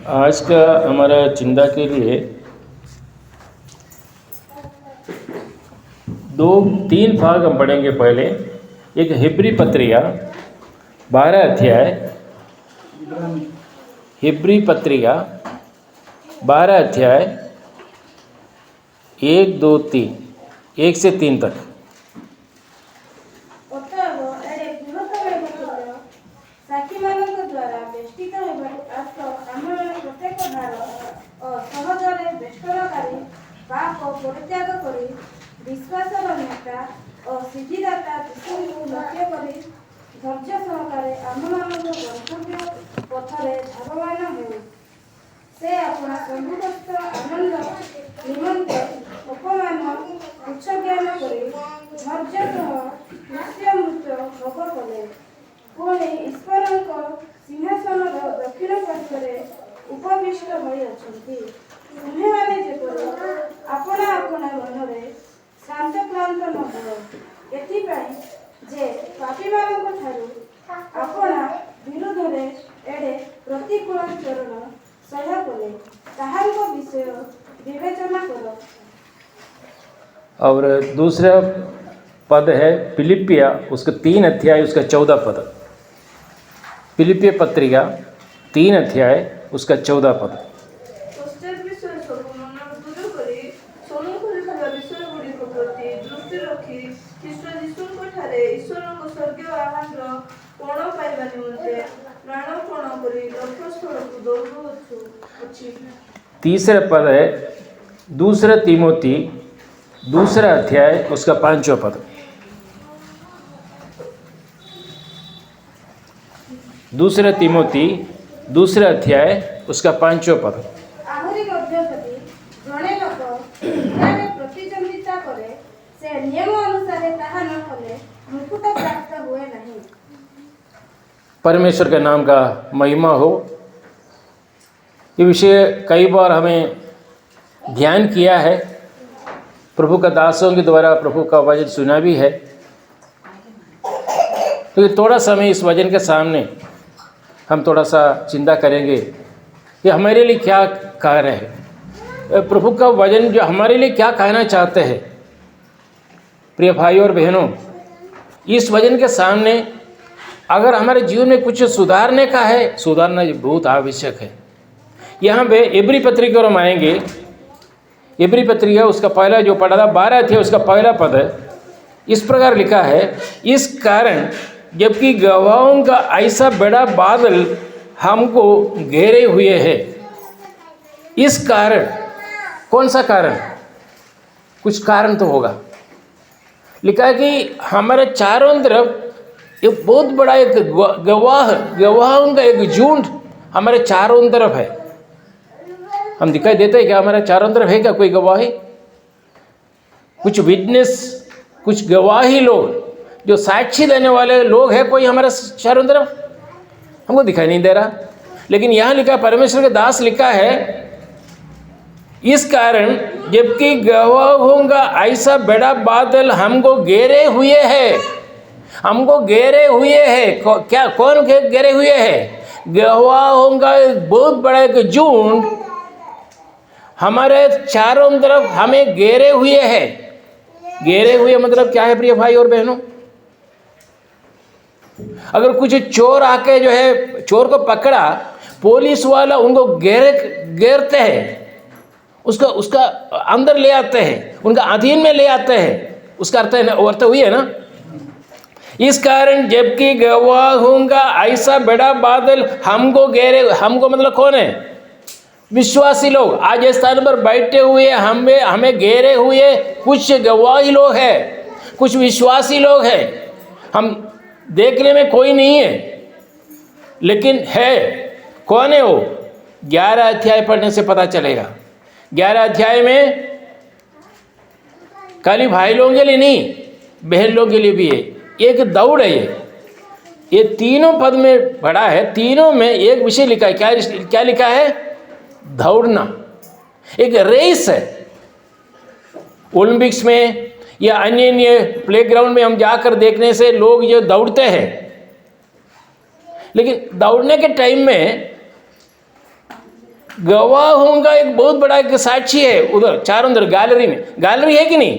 आज का हमारा चिंता के लिए 2-3 भाग हम पढ़ेंगे। पहले एक हिब्री पत्रिका 12 अध्याय, हिब्री पत्रिका 12 अध्याय 1, 2, 3, 1 से 3 तक। और दूसरा पद है फिलिपिया, उसका 3 अध्याय उसका 14 पद। फिलिपिया पत्रिका 3 अध्याय उसका 14 पद। तीसरा पद है दूसरा तीमोथी 2 अध्याय उसका 5वां पद। दूसरा तीमोथी 2 अध्याय उसका 5वां पद। परमेश्वर के नाम का महिमा हो। ये विषय कई बार हमें ध्यान किया है, प्रभु का दासों के द्वारा प्रभु का वचन सुना भी है। तो थोड़ा समय इस वचन के सामने हम थोड़ा सा चिंता करेंगे कि हमारे लिए क्या कह रहे हैं, प्रभु का वचन जो हमारे लिए क्या कहना चाहते हैं। प्रिय भाई और बहनों, इस वचन के सामने अगर हमारे जीवन में कुछ सुधारने का है, सुधारना बहुत आवश्यक है। यहाँ पे इब्री पत्रिका और हम आएंगे। इब्री पत्रिका उसका पहला जो पढ़ा था 12 अध्याय उसका पहला पद है। इस प्रकार लिखा है, इस कारण जबकि गवाहों का ऐसा बड़ा बादल हमको घेरे हुए है। इस कारण, कौन सा कारण? कुछ कारण तो होगा। लिखा है कि हमारे चारों तरफ एक बहुत बड़ा एक गवाहों का एक झुंड हमारे चारों तरफ है। हम दिखाई देते हैं क्या हमारे चारों तरफ है क्या कोई गवाही? कुछ विटनेस, कुछ गवाही लोग जो साक्षी देने वाले लोग हैं कोई हमारे चारों तरफ? हमको दिखाई नहीं दे रहा। लेकिन यहाँ लिखा, परमेश्वर के दास लिखा है, इस कारण जबकि गवाहों का ऐसा बड़ा बादल हमको घेरे हुए है। हमको घेरे हुए है क्या? कौन घेरे हुए है? गवाहों का बहुत बड़ा एक झुंड हमारे चारों तरफ हमें घेरे हुए है। घेरे हुए मतलब क्या है प्रिय भाई और बहनों? अगर कुछ चोर आके जो है चोर को पकड़ा, पुलिस वाला उनको घेरते हैं, उसका अंदर ले आते हैं, उनका अधीन में ले आते हैं। उसका अर्थ हुई है ना। इस कारण जबकि गवाहों का ऐसा बड़ा बादल हमको घेरे, हमको मतलब कौन है? विश्वासी लोग आज इस स्थान पर बैठे हुए हमें घेरे हुए कुछ गवाही लोग हैं, कुछ विश्वासी लोग हैं। हम देखने में कोई नहीं है, लेकिन है। कौन है वो? 11 अध्याय पढ़ने से पता चलेगा। 11 अध्याय में खाली भाई लोगों के लिए नहीं, बहन लोगों के लिए भी है। एक दौड़ है ये तीनों पद में पढ़ा है। तीनों में एक विषय लिखा है। क्या लिखा है? दौड़ना। एक रेस है। ओलंपिक्स में या अन्य प्लेग्राउंड में हम जाकर देखने से लोग जो दौड़ते हैं, लेकिन दौड़ने के टाइम में गवाहों का एक बहुत बड़ा एक साक्षी है। उधर चारों तरफ गैलरी में, गैलरी है कि नहीं?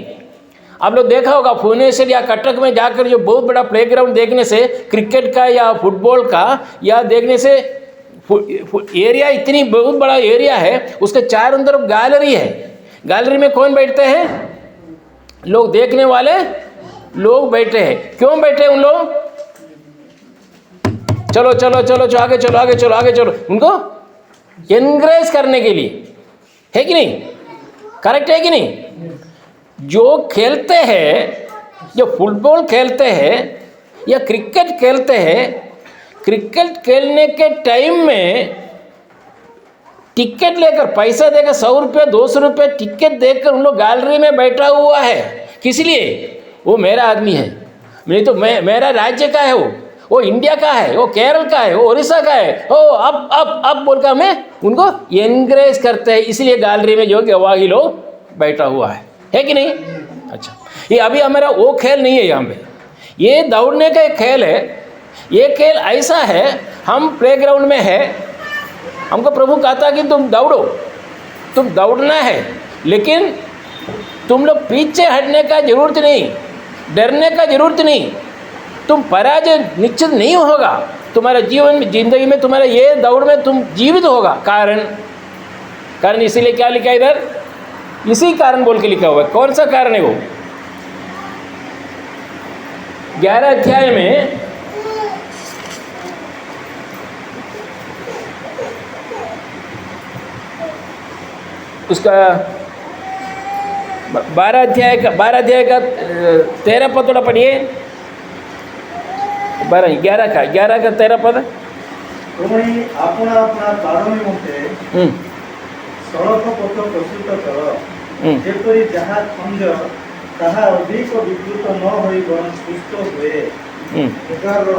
आप लोग देखा होगा भुवनेश्वर या कटक में जाकर जो बहुत बड़ा प्लेग्राउंड देखने से, क्रिकेट का या फुटबॉल का या देखने से, एरिया इतनी बहुत बड़ा एरिया है, उसके चारों तरफ गैलरी है। गैलरी में कौन बैठते हैं? लोग, देखने वाले लोग बैठे हैं। क्यों बैठे हैं उन लोग? चलो चलो चलो चलो आगे चलो, आगे चलो, आगे चलो, उनको एनकरेज करने के लिए, है कि नहीं? करेक्ट है कि नहीं? जो खेलते हैं, जो फुटबॉल खेलते हैं या क्रिकेट खेलते हैं, क्रिकेट खेलने के टाइम में टिकट लेकर, पैसा देकर 100 रुपये 200 रुपये टिकट देकर उन लोग गैलरी में बैठा हुआ है। किस लिए? वो मेरा आदमी है, नहीं तो मेरा राज्य का है, वो इंडिया का है, वो केरल का है, वो उड़ीसा का है, ओ अब बोलकर मैं उनको एनकरेज करते हैं। इसलिए गैलरी में जो गवाही लोग बैठा हुआ है कि नहीं? अच्छा, ये अभी हमारा वो खेल नहीं है यहाँ पे, ये दौड़ने का एक खेल है। ये खेल ऐसा है, हम प्लेग्राउंड में है, हमको प्रभु कहता कि तुम दौड़ो, तुम दौड़ना है, लेकिन तुम लोग पीछे हटने का जरूरत नहीं, डरने का जरूरत नहीं, तुम पराजय निश्चित नहीं होगा तुम्हारा जीवन में, जिंदगी में तुम्हारा ये दौड़ में तुम जीवित होगा। कारण इसीलिए क्या लिखा है इधर? इसी कारण बोल के लिखा हुआ है। कौन सा कारण है वो? 11 अध्याय में उसका 12 अध्याय का 13 पद थोड़ा पढ़िए। 11 का 13 पद। अपना अपना कारण मते सड़क पथ प्रस्तुत कर, जेपरि जहाँ खंज ताहा अधिक विकृत न होई बरं सुस्थ हुए। 11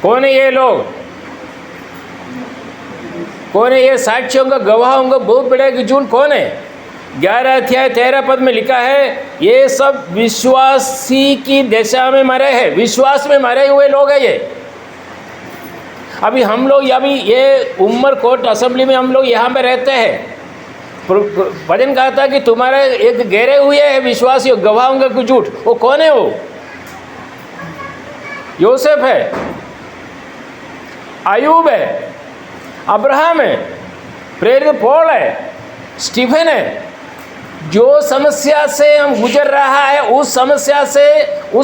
कौन है ये लोग? कौन है ये साक्षियों का, गवाहों का बहुत बड़े झूठ कौन है? 11 अध्याय 13 पद में लिखा है, ये सब विश्वासी की दशा में मरे हैं, विश्वास में मरे हुए लोग हैं ये। अभी हम लोग अभी ये उमरकोट असेंबली में हम लोग यहाँ पे रहते हैं। भजन कहा था कि तुम्हारे एक गहरे हुए हैं विश्वासी गवाहों का कुछ झूठ। वो कौन है? वो योसेफ है, अयूब है, अब्राहम है, प्रेरित पौल है, स्टीफन है। जो समस्या से हम गुजर रहा है, उस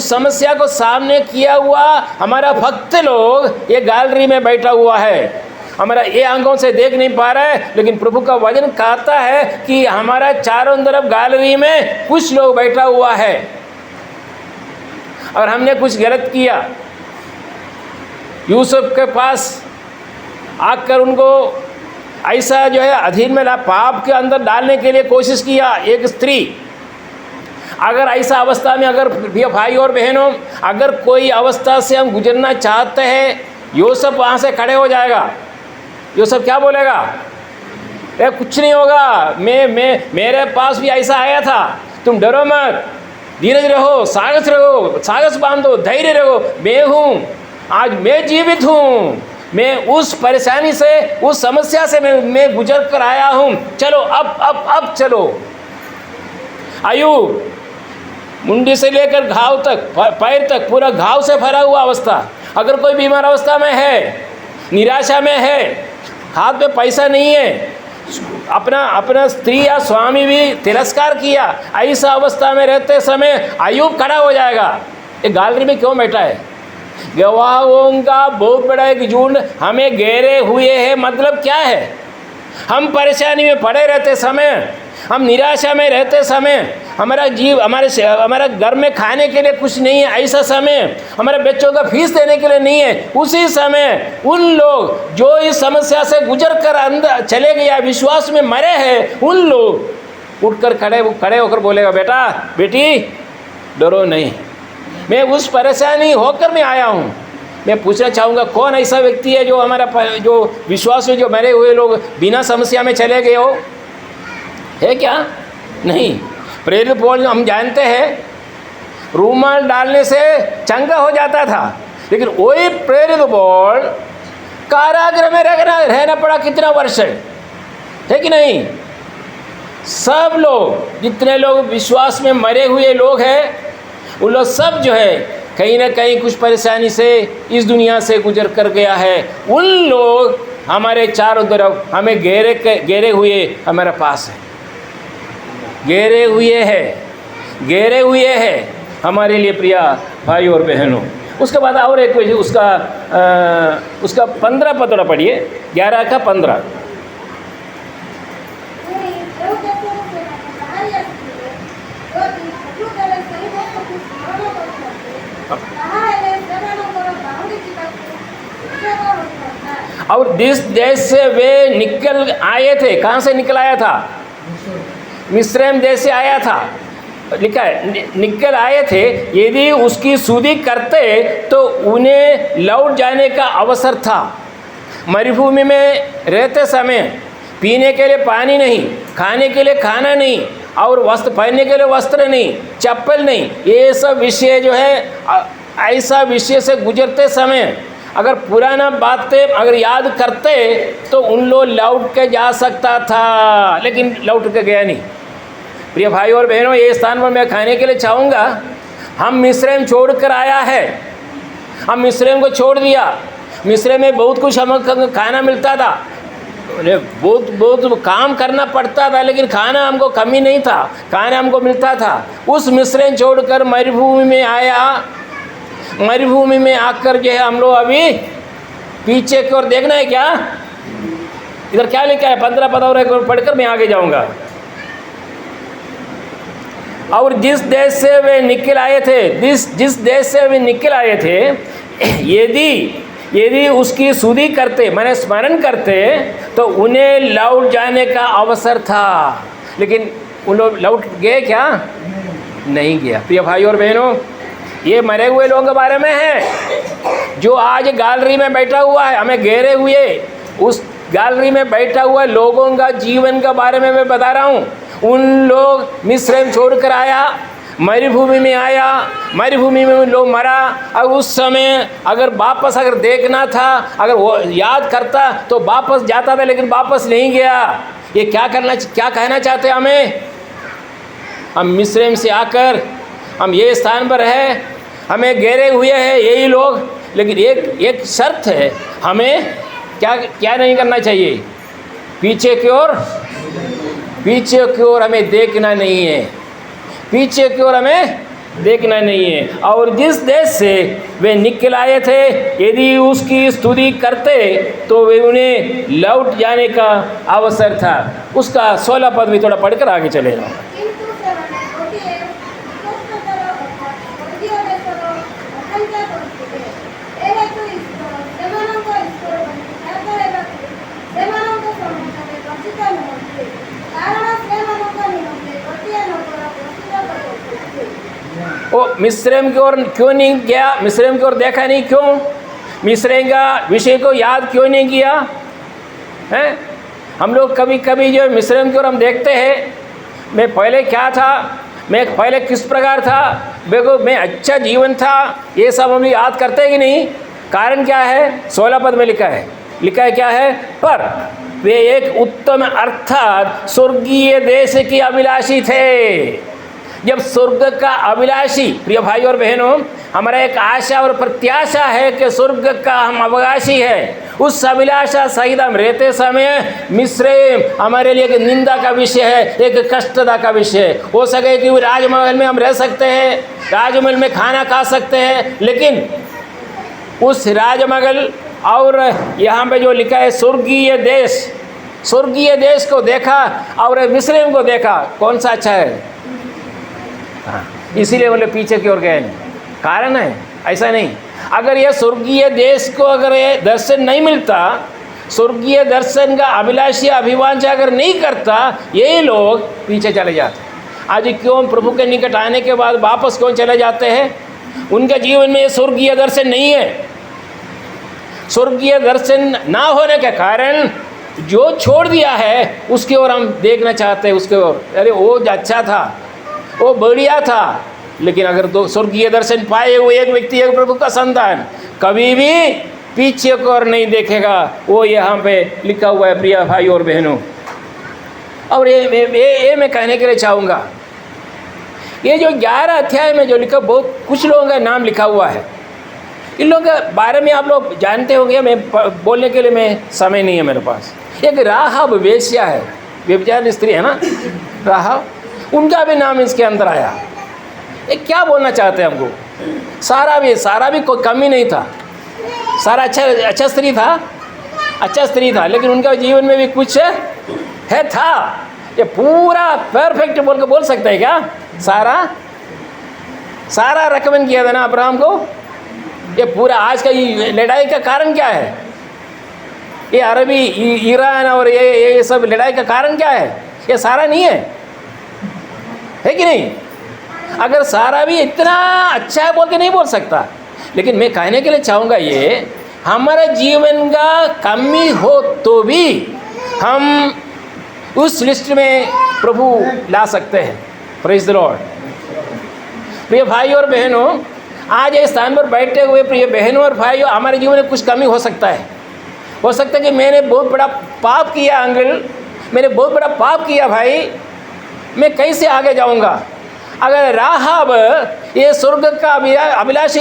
समस्या को सामने किया हुआ हमारा भक्त लोग ये गैलरी में बैठा हुआ है। हमारा ये आंखों से देख नहीं पा रहा है, लेकिन प्रभु का वचन कहता है कि हमारा चारों तरफ गैलरी में कुछ लोग बैठा हुआ है। और हमने कुछ गलत किया, यूसुफ के पास आकर उनको ऐसा जो है अधीन में पाप के अंदर डालने के लिए कोशिश किया। एक स्त्री, अगर ऐसा अवस्था में, अगर भाई और बहनों, अगर कोई अवस्था से हम गुजरना चाहते हैं, यूसुफ वहाँ से खड़े हो जाएगा। यूसुफ क्या बोलेगा? कुछ नहीं होगा, मेरे पास भी ऐसा आया था, तुम डरो मत, धीरज रहो, साहस बांधो, धैर्य रहो, मैं हूँ, आज मैं जीवित हूँ, मैं उस परेशानी से, उस समस्या से मैं गुजर कर आया हूँ, चलो अब चलो। अयूब, मुंडी से लेकर घाव तक, पैर तक, पूरा घाव से भरा हुआ अवस्था। अगर कोई बीमार अवस्था में है, निराशा में है, हाथ में पैसा नहीं है, अपना स्त्री या स्वामी भी तिरस्कार किया, ऐसा अवस्था में रहते समय अयूब खड़ा हो जाएगा। ये गैलरी में क्यों बैठा है? गवाहों का बहुत बड़ा एक झुंड हमें घेरे हुए है। मतलब क्या है? हम परेशानी में पड़े रहते समय, हम निराशा में रहते समय, हमारा घर में खाने के लिए कुछ नहीं है, ऐसा समय, हमारे बच्चों का फीस देने के लिए नहीं है, उसी समय उन लोग जो इस समस्या से गुजर कर अंदर चले गया, विश्वास में मरे हैं, उन लोग उठकर खड़े होकर बोलेगा, बेटा बेटी डरो नहीं, मैं उस परेशानी होकर मैं आया हूँ। मैं पूछना चाहूँगा, कौन ऐसा व्यक्ति है जो हमारा जो विश्वास में जो मरे हुए लोग बिना समस्या में चले गए हो? है क्या? नहीं। प्रेरित पौलुस हम जानते हैं रूमाल डालने से चंगा हो जाता था, लेकिन वही प्रेरित पौलुस कारागृह में रहना पड़ा कितना वर्ष है कि नहीं? सब लोग, जितने लोग विश्वास में मरे हुए लोग हैं, वो लोग सब जो है कहीं ना कहीं कुछ परेशानी से इस दुनिया से गुजर कर गया है। उन लोग हमारे चारों तरफ हमें घेरे हुए हमारे पास है, घेरे हुए हैं हमारे लिए प्रिय भाई और बहनों। उसके बाद और एक उसका 15 पद पढ़िए, 11 का 15। और जिस देश से वे निकल आए थे, कहाँ से निकल आया था? मिस्रैम देश से आया था, लिखा है निकल आए थे। यदि उसकी सुधि करते तो उन्हें लौट जाने का अवसर था। मरुभूमि में रहते समय पीने के लिए पानी नहीं, खाने के लिए खाना नहीं, और वस्त्र पहनने के लिए वस्त्र नहीं, चप्पल नहीं, ये सब विषय जो है, ऐसा विषय से गुजरते समय अगर पुराना बातें अगर याद करते तो उन लोग लौट के जा सकता था, लेकिन लौट के गया नहीं। प्रिय भाई और बहनों, ये स्थान पर मैं खाने के लिए चाहूँगा, हम मिस्रैम छोड़ कर आया है, हम मिस्रैम को छोड़ दिया। मिस्रैम में बहुत कुछ हमको खाना मिलता था, बहुत काम करना पड़ता था, लेकिन खाना हमको कमी नहीं था, खाना हमको मिलता था। उस मिस्रैम छोड़कर मरुभूमि में आया। मरुभूमि में आकर जो है हम लोग अभी पीछे की ओर देखना है क्या? इधर क्या लिखा है? 15 पद और पढ़कर मैं आगे जाऊंगा। और जिस देश से वे निकल आए थे, जिस देश से वे निकल आए थे, यदि उसकी सुधि करते, मैंने स्मरण करते, तो उन्हें लौट जाने का अवसर था। लेकिन उन लोग लौट गए क्या? नहीं गया। प्रिय भाई और बहनों, ये मरे हुए लोगों के बारे में है जो आज गैलरी में बैठा हुआ है, हमें घेरे हुए उस गैलरी में बैठा हुआ लोगों का जीवन के बारे में मैं बता रहा हूँ। उन लोग मिस्रैम छोड़कर आया, मरुभूमि में आया, मरुभूमि में लोग मरा, और उस समय अगर वापस अगर देखना था, अगर वो याद करता तो वापस जाता था, लेकिन वापस नहीं गया। ये क्या कहना चाहते हैं हमें? हम मिस्रैम से आकर हम ये स्थान पर है, हमें घेरे हुए हैं यही लोग, लेकिन एक शर्त है, हमें क्या नहीं करना चाहिए? पीछे की ओर हमें देखना नहीं है, पीछे की ओर हमें देखना नहीं है। और जिस देश से वे निकल आए थे, यदि उसकी स्तुति करते तो वे उन्हें लौट जाने का अवसर था। उसका 16 पद भी थोड़ा पढ़कर आगे चले जाओ। वो मिस्रैम की ओर क्यों नहीं गया? मिस्रैम की ओर देखा नहीं, क्यों? मिस्रैम का विषय को याद क्यों नहीं किया? हैं? हम लोग कभी कभी जो मिस्रैम की ओर हम देखते हैं, मैं पहले क्या था, मैं पहले किस प्रकार था, देखो मैं अच्छा जीवन था, ये सब हम याद करते हैं कि नहीं? कारण क्या है? 16 पद में लिखा है क्या है? पर वे एक उत्तम अर्थात स्वर्गीय देश की अभिलाषी थे। जब स्वर्ग का अभिलाषी, प्रिय भाई और बहनों, हमारा एक आशा और प्रत्याशा है कि स्वर्ग का हम अभिलाषी है, उस अभिलाषा सहित हम रहते समय मिस्रैम हमारे लिए एक निंदा का विषय है, एक कष्टदा का विषय है। हो सके कि राजमहल में हम रह सकते हैं, राजमहल में खाना खा सकते हैं, लेकिन उस राजमहल और यहाँ पे जो लिखा है स्वर्गीय देश को देखा और मिस्रैम को देखा, कौन सा अच्छा है? हाँ, इसीलिए बोले पीछे की ओर गए। कारण है ऐसा नहीं। अगर ये स्वर्गीय देश को अगर ये दर्शन नहीं मिलता, स्वर्गीय दर्शन का अभिलाषी अभिवांछा अगर नहीं करता, यही लोग पीछे चले जाते। आज क्यों प्रभु के निकट आने के बाद वापस क्यों चले जाते हैं? उनके जीवन में स्वर्गीय दर्शन नहीं है। स्वर्गीय दर्शन ना होने के कारण जो छोड़ दिया है उसकी ओर हम देखना चाहते हैं, उसके ओर, अरे वो अच्छा था, वो बढ़िया था। लेकिन अगर तो स्वर्गीय दर्शन पाए हुए एक व्यक्ति, एक प्रभु का संतान, कभी भी पीछे को और नहीं देखेगा। वो यहाँ पे लिखा हुआ है प्रिय भाई और बहनों। और ये मैं कहने के लिए चाहूँगा, ये जो 11 अध्याय में जो लिखा, बहुत कुछ लोगों का नाम लिखा हुआ है। इन लोगों के बारे में आप लोग जानते होंगे, मैं बोलने के लिए मैं समय नहीं है मेरे पास। एक राहाब वेश्या है, व्यभिचारिणी स्त्री है ना राहाब, उनका भी नाम इसके अंदर आया। ये क्या बोलना चाहते हैं हमको? सारा भी कोई कमी नहीं था, सारा अच्छा स्त्री था, लेकिन उनका जीवन में भी कुछ है था। ये पूरा परफेक्ट बोल सकते हैं क्या? सारा रेकमेंड किया था ना अब्राहम को। ये पूरा आज का ये लड़ाई का कारण क्या है? ये अरबी, ईरान और ये सब लड़ाई का कारण क्या है? ये सारा नहीं है कि नहीं? अगर सारा भी इतना अच्छा है बोल के नहीं बोल सकता। लेकिन मैं कहने के लिए चाहूँगा, ये हमारे जीवन का कमी हो तो भी हम उस लिस्ट में प्रभु ला सकते हैं। Praise the Lord. प्रिय भाई और बहनों, आज इस स्थान पर बैठे हुए प्रिय बहनों और भाइयों, हमारे जीवन में कुछ कमी हो सकता है। हो सकता है कि मैंने बहुत बड़ा पाप किया अंकल, मैंने बहुत बड़ा पाप किया भाई, मैं कैसे आगे जाऊंगा? अगर राहाब ये स्वर्ग का अभिलाषी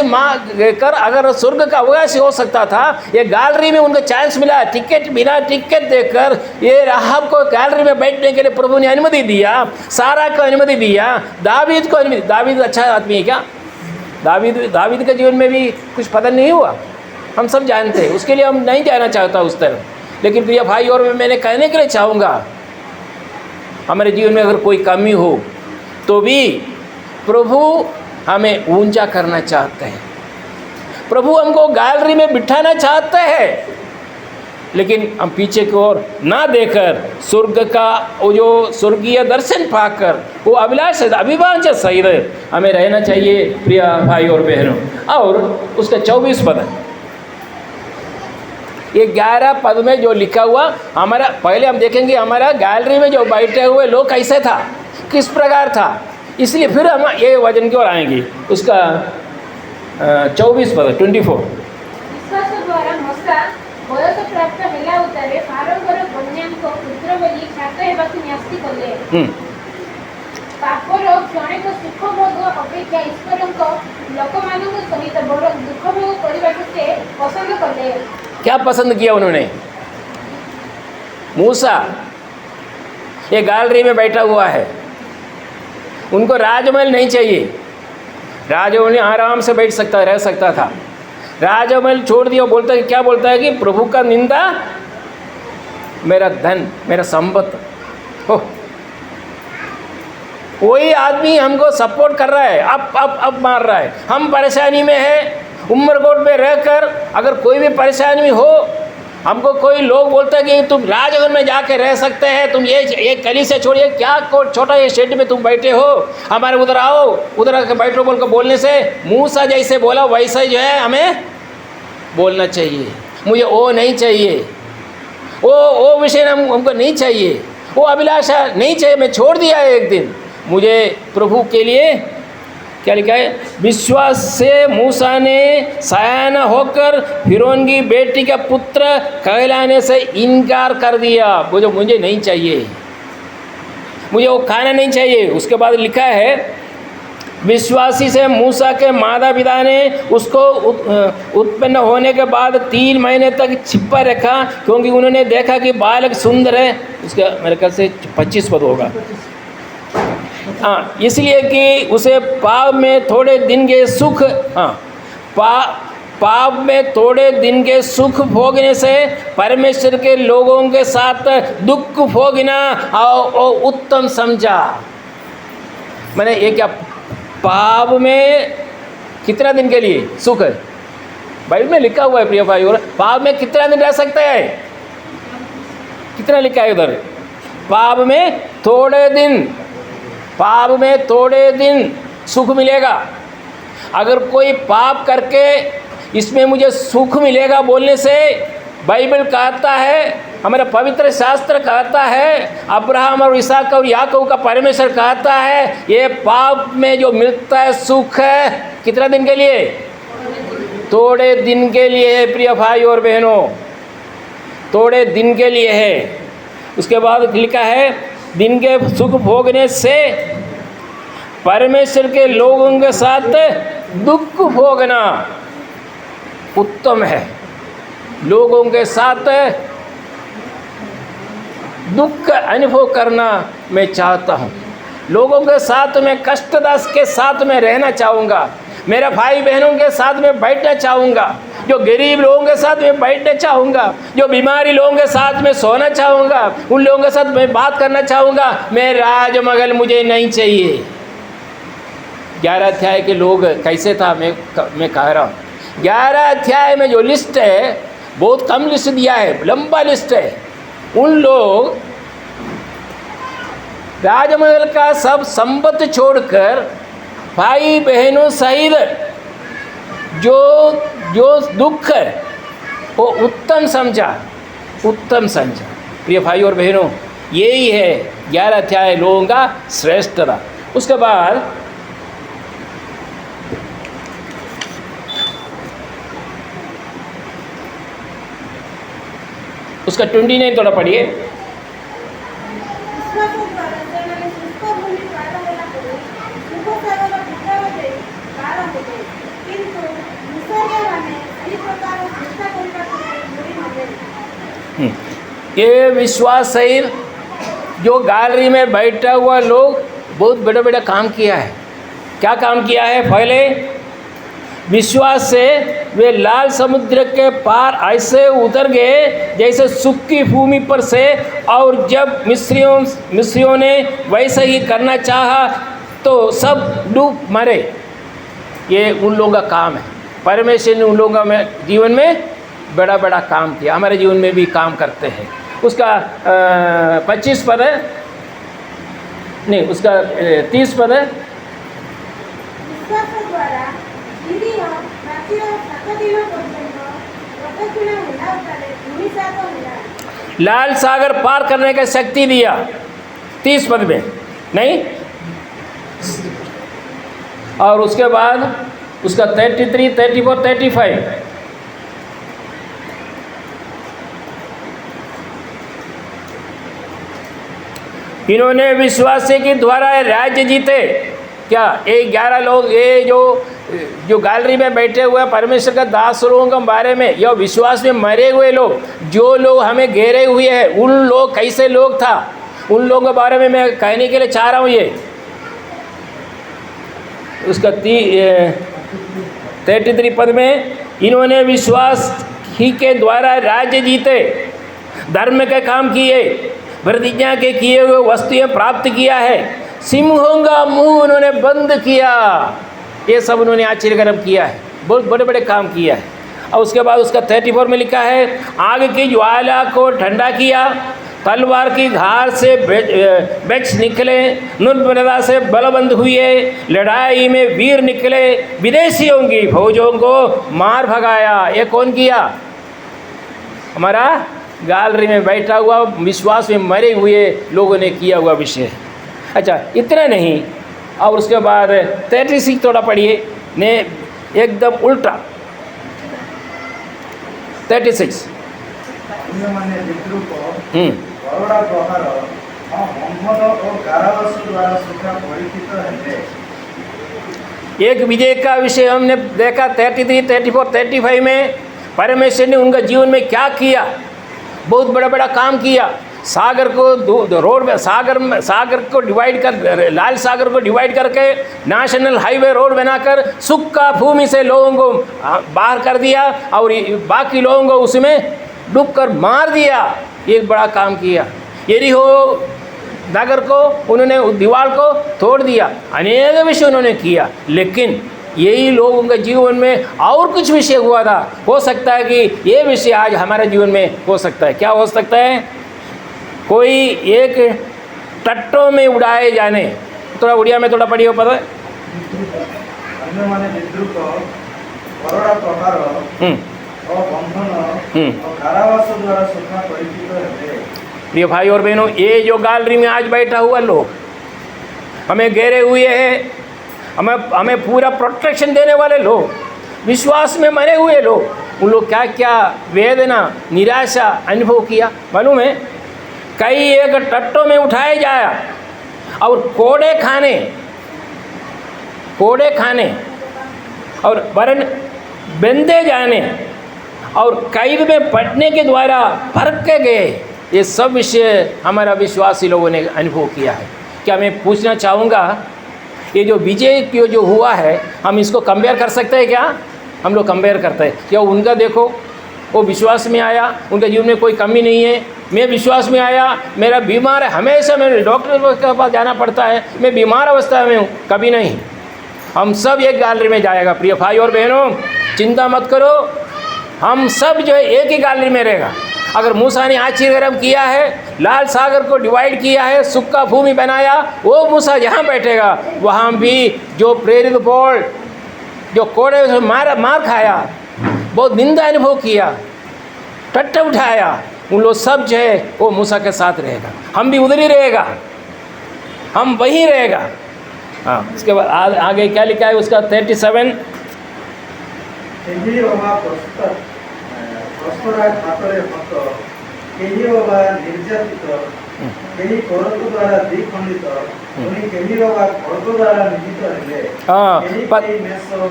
कर अगर स्वर्ग का अभिलाषी हो सकता था, ये गैलरी में उनको चांस मिला, बिना टिकट देकर ये राहाब को गैलरी में बैठने के लिए प्रभु ने अनुमति दिया, सारा को अनुमति दिया, दावीद को अनुमति। दावीद अच्छा आदमी है क्या? दावीद के जीवन में भी कुछ पता नहीं हुआ, हम सब जानते हैं। उसके लिए हम नहीं जाना चाहता उस तरफ। लेकिन प्रिय भाई और मैंने कहने के लिए चाहूँगा, हमारे जीवन में अगर कोई कमी हो तो भी प्रभु हमें ऊंचा करना चाहते हैं। प्रभु हमको गैलरी में बिठाना चाहते हैं, लेकिन हम पीछे की ओर ना देकर स्वर्ग का वो जो स्वर्गीय दर्शन पाकर वो अभिलाष अभिवांछित सहित हमें रहना चाहिए प्रिय भाई और बहनों। और उसका 24 पद है, ये 11 पद में जो लिखा हुआ, हमारा पहले हम देखेंगे हमारा गैलरी में जो बैठे हुए लोग कैसे था, किस प्रकार था, इसलिए फिर हम ये वचन की ओर आएंगे। उसका 24 पद 24। विश्वास द्वारा मूसा बयस प्राप्त होला उतारे फारोर कन्याको पुत्र बोली ख्यात हेबाकु न्यस्ति कले। पापर क्षणिक सुख भोग अपेक्षा ईश्वरको लोकमानक सहित बड़ दुख भोग करबाकु से पसंद कले। क्या पसंद किया उन्होंने? मूसा ये गैलरी में बैठा हुआ है, उनको राजमहल नहीं चाहिए। राजमहल में आराम से बैठ सकता, रह सकता था। राजमहल छोड़ दिया, बोलता है क्या बोलता है कि प्रभु का निंदा मेरा धन, मेरा संपत्ति हो। कोई आदमी हमको सपोर्ट कर रहा है, अब मार रहा है, हम परेशानी में है, उम्रकोट में रहकर अगर कोई भी परेशानी हो, हमको कोई लोग बोलते हैं कि तुम राजमहल में जाके रह सकते हैं, तुम ये कली से छोड़िए, क्या छोटा ये शेड में तुम बैठे हो, हमारे उधर आओ, उधर आके बैठो बोल कर बोलने से मूसा जैसे बोला वैसा ही जो है हमें बोलना चाहिए। मुझे वो नहीं चाहिए, वो विषय हमको नहीं चाहिए, वो अभिलाषा नहीं चाहिए, मैं छोड़ दिया है एक दिन। मुझे प्रभु के लिए क्या लिखा है? विश्वास से मूसा ने सयाना होकर फिरौन की बेटी का पुत्र कहलाने से इनकार कर दिया। मुझे नहीं चाहिए, मुझे वो खाना नहीं चाहिए। उसके बाद लिखा है विश्वासी से मूसा के माता पिता ने उसको उत्पन्न होने के बाद 3 महीने तक छिपा रखा, क्योंकि उन्होंने देखा कि बालक सुंदर है। उसका मेरे ख्याल से 25 पद होगा। हाँ, इसलिए कि उसे पाप में थोड़े दिन के सुख पाप में थोड़े दिन के सुख भोगने से परमेश्वर के लोगों के साथ दुख भोगना और उत्तम समझा। मैंने ये क्या, पाप में कितना दिन के लिए सुख है? बाइबल में लिखा हुआ है प्रिय भाई, और पाप में कितना दिन रह सकते हैं? कितना लिखा है उधर? पाप में थोड़े दिन, पाप में थोड़े दिन सुख मिलेगा। अगर कोई पाप करके इसमें मुझे सुख मिलेगा बोलने से, बाइबल कहता है, हमारा पवित्र शास्त्र कहता है, अब्राहम और इसहाक और याकूब का परमेश्वर कहता है, ये पाप में जो मिलता है सुख है कितना दिन के लिए? थोड़े दिन के लिए है प्रिय भाई और बहनों, थोड़े दिन के लिए है। उसके बाद लिखा है दिन के सुख भोगने से परमेश्वर के लोगों के साथ दुख भोगना उत्तम है। लोगों के साथ दुख अनुभव करना मैं चाहता हूँ। लोगों के साथ में कष्टदास के साथ में रहना चाहूँगा। मेरे भाई बहनों के साथ में बैठना चाहूँगा। जो गरीब लोगों के साथ में बैठना चाहूँगा। जो बीमारी लोगों के साथ में सोना चाहूँगा। उन लोगों के साथ मैं बात करना चाहूँगा। मैं राजमहल मुझे नहीं चाहिए। 11 अध्याय के लोग कैसे था मैं कह रहा हूँ। 11 अध्याय में जो लिस्ट है बहुत कम लिस्ट दिया है, लंबा लिस्ट है। उन लोग राजमहल का सब संपत्ति छोड़कर भाई बहनों सहित जो जो दुख है वो उत्तम समझा। प्रिय भाई और बहनों, यही है 11 अध्याय लोगों का श्रेष्ठता। उसके बाद उसका 29 थोड़ा पढ़िए। ये विश्वास सहित जो गैलरी में बैठा हुआ लोग बहुत बड़ा बड़ा काम किया है। क्या काम किया है? पहले विश्वास से वे लाल समुद्र के पार ऐसे उतर गए जैसे सूखी भूमि पर से, और जब मिस्रियों ने वैसे ही करना चाहा तो सब डूब मरे। ये उन लोगों का काम है। परमेश्वर ने उन लोगों में जीवन में बड़ा बड़ा काम किया। हमारे जीवन में भी काम करते हैं। उसका 25 पद है, नहीं उसका 30 पद है। लाल सागर पार करने का शक्ति दिया 30 पद में, नहीं। और उसके बाद उसका 33, 34, 35 इन्होंने विश्वास के द्वारा राज्य जीते। क्या ये 11 लोग, ये जो गैलरी में बैठे हुए परमेश्वर का दास लोगों के बारे में, यह विश्वास में मरे हुए लोग, जो लोग हमें घेरे हुए हैं, उन लोग कैसे लोग था, उन लोगों के बारे में मैं कहने के लिए चाह रहा हूँ। ये उसका 33 पद में, इन्होंने विश्वास ही के द्वारा राज्य जीते, धर्म के काम किए, प्रतिज्ञा के किए हुए वस्तुएं प्राप्त किया है, सिंहों का मुंह उन्होंने बंद किया। ये सब उन्होंने आश्चर्यकर्म किया है, बहुत बड़े बड़े काम किया है। और उसके बाद उसका 34 में लिखा है, आग की ज्वाला को ठंडा किया, तलवार की धार से बेच निकले, नुर्बलता से बलबंद हुए, लड़ाई में वीर निकले, विदेशियों की फौजों को मार भगाया। ये कौन किया? हमारा गैलरी में बैठा हुआ विश्वास में मरे हुए लोगों ने किया हुआ विषय है। अच्छा, इतना नहीं। और उसके बाद 36 थोड़ा पढ़िए, ने एकदम उल्टा 36। एक विजय का विषय हमने देखा 33, 34, 35 में। परमेश्वर ने उनका जीवन में क्या किया? बहुत बड़ा बड़ा काम किया। सागर को रोड में सागर को डिवाइड कर, लाल सागर को डिवाइड करके नेशनल हाईवे रोड बनाकर सूखा भूमि से लोगों को बाहर कर दिया और बाकी लोगों को उसमें डूबकर मार दिया। एक बड़ा काम किया। यरीहो नगर को उन्होंने दीवार को तोड़ दिया। अनेक विषय उन्होंने किया। लेकिन यही लोगों के जीवन में और कुछ विषय हुआ था। हो सकता है कि ये विषय आज हमारे जीवन में हो सकता है। क्या हो सकता है? कोई एक टट्टों में उड़ाए जाने, थोड़ा उड़िया में थोड़ा पढ़िए, पता है? ଅନ୍ୟମାନେ ବିଦ୍ରୁପ କରଡ଼ା ପ୍ରହାର और बंधन और कारावास द्वारा सुखा परिचित है। प्रिय भाई और बहनों, ये जो गैलरी में आज बैठा हुआ लोग हमें घेरे हुए हैं, हमें पूरा प्रोटेक्शन देने वाले लोग, विश्वास में मरे हुए लोग, उन लोग क्या क्या वेदना निराशा अनुभव किया मालूम है। कई एक टट्टों में उठाए जाया और कोड़े खाने और वरन बंधे जाने और कैद में पड़ने के द्वारा फर्क के गए। ये सब विषय हमारा विश्वासी लोगों ने अनुभव किया है। क्या मैं पूछना चाहूँगा, ये जो विजय जो हुआ है हम इसको कंपेयर कर सकते हैं क्या? हम लोग कंपेयर करते हैं क्या? उनका देखो, वो विश्वास में आया, उनके जीवन में कोई कमी नहीं है। मैं विश्वास में आया, मेरा बीमार है, हमेशा मेरे डॉक्टर के पास जाना पड़ता है, मैं बीमार अवस्था में हूँ, कभी नहीं। हम सब एक गैलरी में जाएगा। प्रिय भाई और बहनों, चिंता मत करो, हम सब जो है एक ही गैलरी में रहेगा। अगर मूसा ने आश्चर्यकर्म किया है, लाल सागर को डिवाइड किया है, सूखा भूमि बनाया, वो मूसा जहाँ बैठेगा वहाँ भी जो प्रेरित पौल जो कोड़े से मार खाया, बहुत निंदा अनुभव किया, टट्टा उठाया, उन लोग सब जो है वो मूसा के साथ रहेगा। हम भी उधर ही रहेगा, हम वहीं रहेगा। हाँ, उसके बाद आगे क्या लिखा है उसका 37 केही होगा प्रस्तराय हातरे मत केही होगा निर्यातित केही कोरक द्वारा द्विखंडित उन्हीं केही होगा खड्ग द्वारा निहित हेले केही मेष और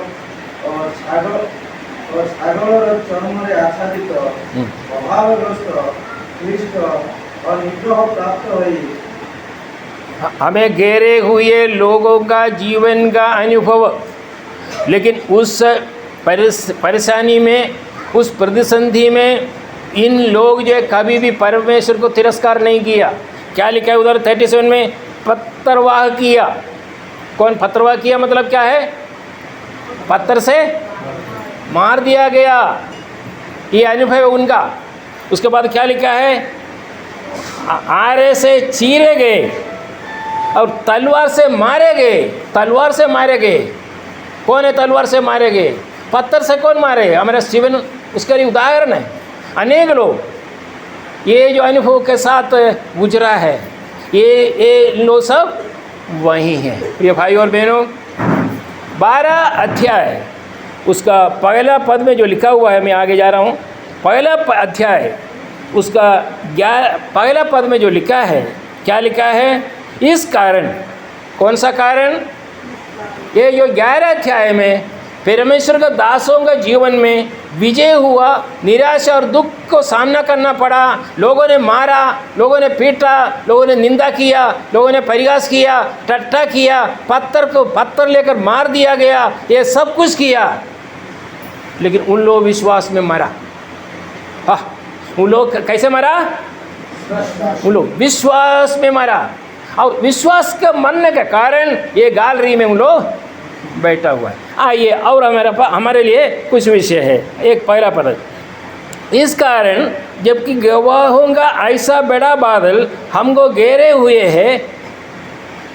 छागलर चर्म रे आच्छादित अभावग्रस्त क्लिष्ट और निग्रह प्राप्त हुई। हमें घेरे हुए लोगों का जीवन का अनुभव, लेकिन उस परेशानी में, उस प्रतिसंधि में इन लोग जो कभी भी परमेश्वर को तिरस्कार नहीं किया। क्या लिखा है उधर 37 में? पत्थरवाह किया। कौन पत्थरवाह किया मतलब क्या है? पत्थर से मार दिया गया, ये अनुभव है उनका। उसके बाद क्या लिखा है? आरे से चीरे गए और तलवार से मारे गए। तलवार से मारे गए। कौन है तलवार से मारे गए? पत्थर से कौन मारे? हमारा स्टीवन उसका ही उदाहरण है। अनेक लोग ये जो अनुभव के साथ गुजरा है, ये लोग सब वही हैं। प्रिय भाई और बहनों, 12 अध्याय उसका पहला पद में जो लिखा हुआ है, मैं आगे जा रहा हूँ। पहला अध्याय उसका पहला पद में जो लिखा है, क्या लिखा है? इस कारण, कौन सा कारण? ये जो 11 अध्याय में परमेश्वर के दासों के जीवन में विजय हुआ, निराशा और दुख को सामना करना पड़ा। लोगों ने मारा, लोगों ने पीटा, लोगों ने निंदा किया, लोगों ने परिहास किया, टट्टा किया, पत्थर लेकर मार दिया गया, ये सब कुछ किया, लेकिन उन लोग विश्वास में मरा। हाँ, उन लोग कैसे मरा? उन लोग विश्वास में मरा, और विश्वास के मरने के कारण ये गैलरी में उन लोग बैठा हुआ है। आइए, और हमारे लिए कुछ विषय है। एक पहला पद, इस कारण जबकि गवाहों का ऐसा बड़ा बादल हमको घेरे हुए है,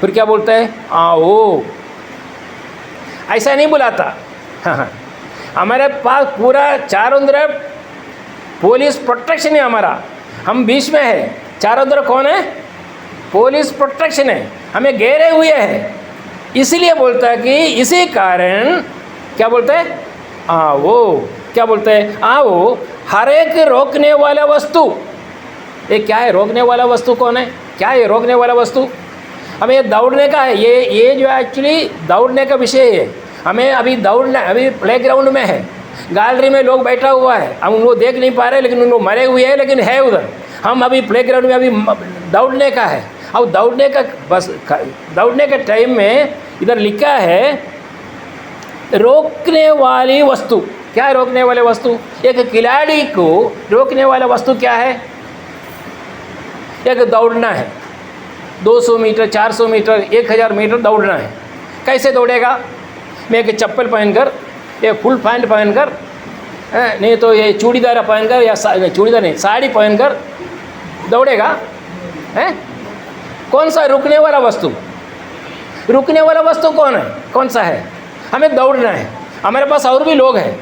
फिर क्या बोलता है? आओ। ऐसा नहीं बुलाता। हाँ, हमारे पास पूरा चारों तरफ पुलिस प्रोटेक्शन है हमारा, हम बीच में है। चारों तरफ कौन है? पुलिस प्रोटेक्शन है, हमें घेरे हुए है। इसलिए बोलता है कि इसी कारण क्या बोलते हैं? आओ। क्या बोलते हैं? आओ। हर एक रोकने वाला वस्तु, ये क्या है? रोकने वाला वस्तु कौन है? क्या है रोकने वाला वस्तु? हमें ये दौड़ने का है। ये जो एक्चुअली दौड़ने का विषय है। हमें अभी दौड़ना, अभी प्लेग्राउंड में है, गैलरी में लोग बैठा हुआ है, हम उनको देख नहीं पा रहे, लेकिन उनको मरे हुए हैं, लेकिन है उधर। हम अभी प्लेग्राउंड में अभी दौड़ने का है, और दौड़ने के टाइम में इधर लिखा है रोकने वाली वस्तु। क्या है रोकने वाली वस्तु? एक खिलाड़ी को रोकने वाला वस्तु क्या है? एक दौड़ना है, 200 मीटर, 400 मीटर, 1000 मीटर दौड़ना है। कैसे दौड़ेगा? मैं एक चप्पल पहनकर, एक फुल पैंट पहनकर, नहीं तो ये चूड़ीदार पहनकर, या चूड़ीदार नहीं, साड़ी पहनकर दौड़ेगा? हैं? कौन सा रुकने वाला वस्तु? रुकने वाला वस्तु कौन है? कौन सा है? हमें दौड़ना है, हमारे पास और भी लोग हैं,